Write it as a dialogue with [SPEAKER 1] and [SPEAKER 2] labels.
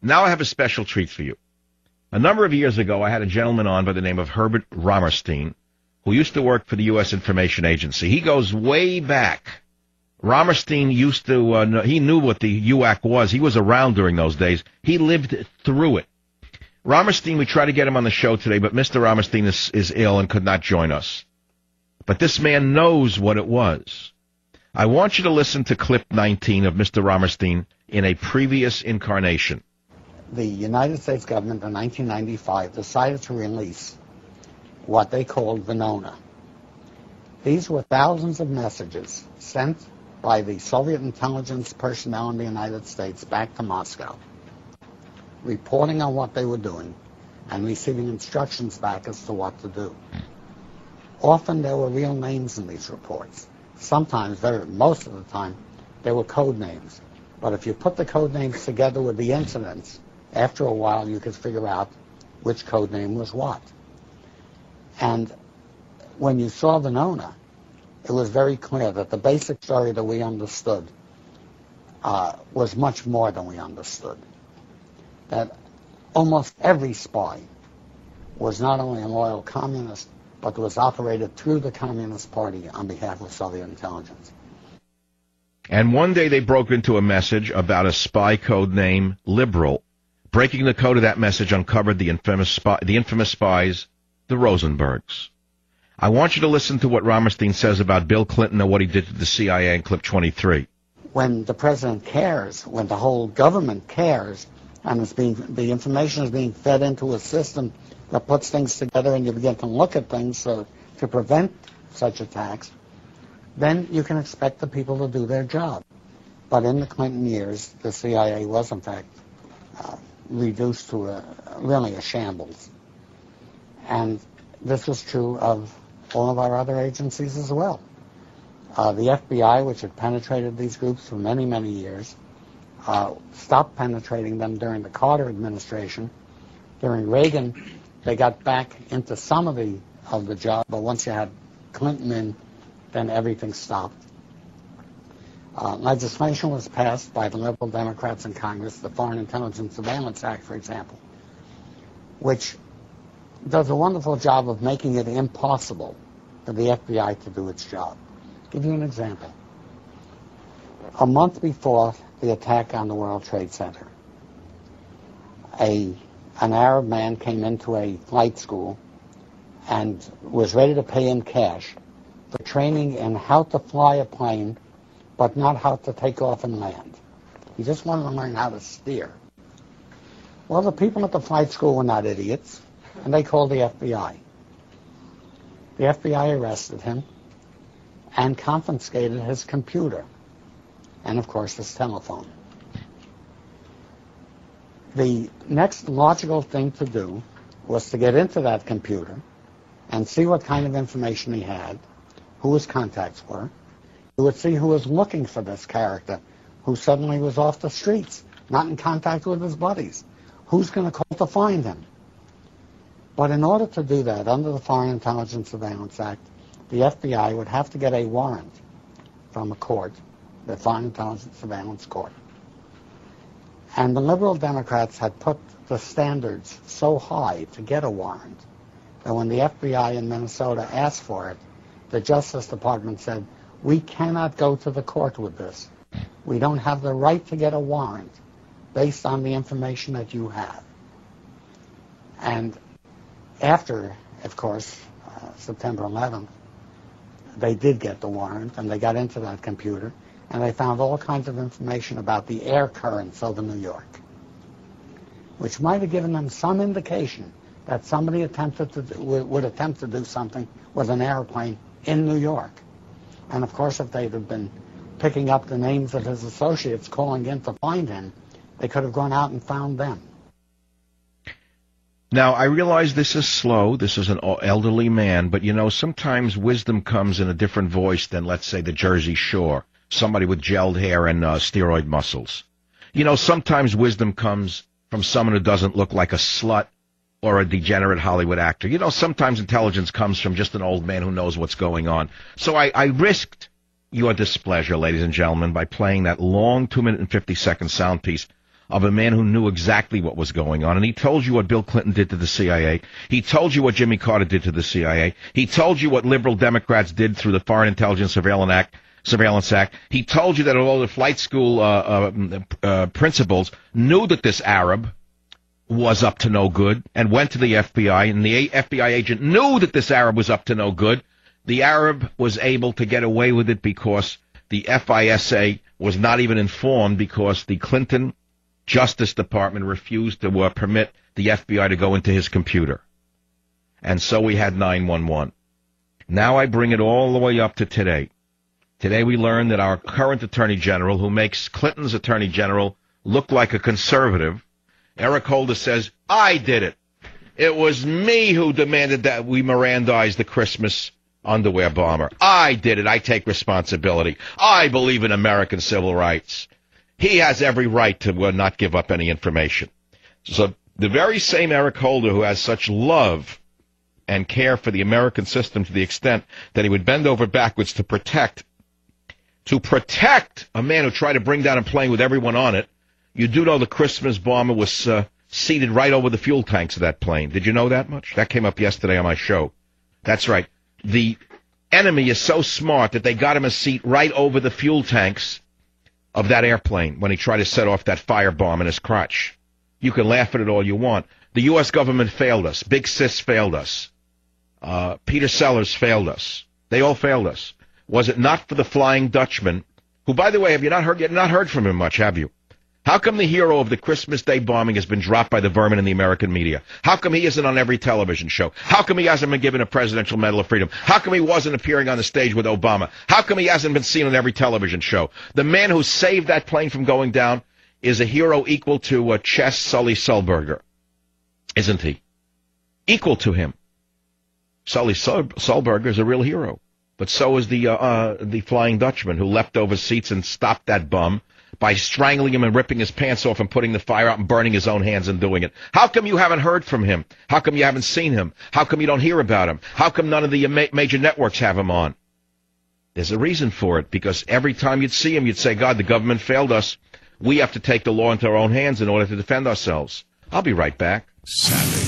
[SPEAKER 1] Now I have a special treat for you. A number of years ago, I had a gentleman on by the name of Herbert Romerstein, who used to work for the U.S. Information Agency. He goes way back. Romerstein used to, he knew what the UAC was. He was around during those days. He lived through it. Romerstein, we tried to get him on the show today, but Mr. Romerstein is ill and could not join us. But this man knows what it was. I want you to listen to clip 19 of Mr. Romerstein in a previous incarnation.
[SPEAKER 2] The United States government in 1995 decided to release what they called Venona. These were thousands of messages sent by the Soviet intelligence personnel in the United States back to Moscow, reporting on what they were doing and receiving instructions back as to what to do. Often there were real names in these reports. Sometimes, most of the time, they were code names. But if you put the code names together with the incidents, after a while you could figure out which code name was what. And when you saw Venona, it was very clear that the basic story that we understood was much more than we understood. That almost every spy was not only a loyal communist, but was operated through the Communist Party on behalf of Soviet intelligence.
[SPEAKER 1] And one day they broke into a message about a spy code name, Liberal. Breaking the code of that message uncovered the infamous spies, the Rosenbergs. I want you to listen to what Romerstein says about Bill Clinton and what he did to the CIA in clip 23.
[SPEAKER 2] When the president cares, when the whole government cares, and the information is being fed into a system that puts things together and you begin to look at things to prevent such attacks, then you can expect the people to do their job. But in the Clinton years, the CIA was, in fact, reduced to really a shambles. And this was true of all of our other agencies as well. The FBI, which had penetrated these groups for many, many years, stopped penetrating them during the Carter administration. During Reagan, they got back into some of the job, but once you had Clinton in, then everything stopped. Legislation was passed by the liberal Democrats in Congress, the Foreign Intelligence Surveillance Act, for example, which does a wonderful job of making it impossible for the FBI to do its job. I'll give you an example. A month before the attack on the World Trade Center, an Arab man came into a flight school and was ready to pay in cash for training in how to fly a plane, but not how to take off and land. He just wanted to learn how to steer. Well, the people at the flight school were not idiots, and they called the FBI. The FBI arrested him and confiscated his computer and, of course, his telephone. The next logical thing to do was to get into that computer and see what kind of information he had, who his contacts were. You would see who was looking for this character who suddenly was off the streets, not in contact with his buddies. Who's going to call to find him? But in order to do that, under the Foreign Intelligence Surveillance Act, the FBI would have to get a warrant from a court, the Foreign Intelligence Surveillance Court. And the liberal Democrats had put the standards so high to get a warrant that when the FBI in Minnesota asked for it, the Justice Department said, we cannot go to the court with this. We don't have the right to get a warrant based on the information that you have. And after, of course, September 11th, they did get the warrant, and they got into that computer, and they found all kinds of information about the air currents over New York, which might have given them some indication that somebody would attempt to do something with an airplane in New York. And, of course, if they'd have been picking up the names of his associates calling in to find him, they could have gone out and found them.
[SPEAKER 1] Now, I realize this is slow. This is an elderly man, but, you know, sometimes wisdom comes in a different voice than, let's say, the Jersey Shore, somebody with gelled hair and steroid muscles. You know, sometimes wisdom comes from someone who doesn't look like a slut or a degenerate Hollywood actor. You know, sometimes intelligence comes from just an old man who knows what's going on. So I risked your displeasure, ladies and gentlemen, by playing that long 2-minute and 50-second sound piece of a man who knew exactly what was going on. And he told you what Bill Clinton did to the CIA. He told you what Jimmy Carter did to the CIA. He told you what liberal Democrats did through the Foreign Intelligence Surveillance Act. He told you that all the flight school principals knew that this Arab was up to no good and went to the FBI, and the FBI agent knew that this Arab was up to no good. The Arab was able to get away with it because the FISA was not even informed, because the Clinton Justice Department refused to permit the FBI to go into his computer. And so we had 911. Now I bring it all the way up to today. Today we learned that our current Attorney General, who makes Clinton's Attorney General look like a conservative, Eric Holder, says, I did it. It was me who demanded that we Mirandize the Christmas underwear bomber. I did it. I take responsibility. I believe in American civil rights. He has every right to not give up any information. So the very same Eric Holder, who has such love and care for the American system to the extent that he would bend over backwards to protect a man who tried to bring down a plane with everyone on it. You do know the Christmas bomber was seated right over the fuel tanks of that plane. Did you know that much? That came up yesterday on my show. That's right. The enemy is so smart that they got him a seat right over the fuel tanks of that airplane when he tried to set off that firebomb in his crotch. You can laugh at it all you want. The U.S. government failed us. Big Sis failed us. Peter Sellers failed us. They all failed us. Was it not for the Flying Dutchman, who, by the way, have you not heard from him much, have you? How come the hero of the Christmas Day bombing has been dropped by the vermin in the American media? How come he isn't on every television show? How come he hasn't been given a Presidential Medal of Freedom? How come he wasn't appearing on the stage with Obama? How come he hasn't been seen on every television show? The man who saved that plane from going down is a hero equal to Chess Sully Sulzberger, isn't he? Equal to him. Sully Sulzberger is a real hero. But so is the Flying Dutchman, who leapt over seats and stopped that bum by strangling him and ripping his pants off and putting the fire out and burning his own hands and doing it. How come you haven't heard from him? How come you haven't seen him? How come you don't hear about him? How come none of the major networks have him on? There's a reason for it, because every time you'd see him, you'd say, God, the government failed us. We have to take the law into our own hands in order to defend ourselves. I'll be right back.
[SPEAKER 3] Saturday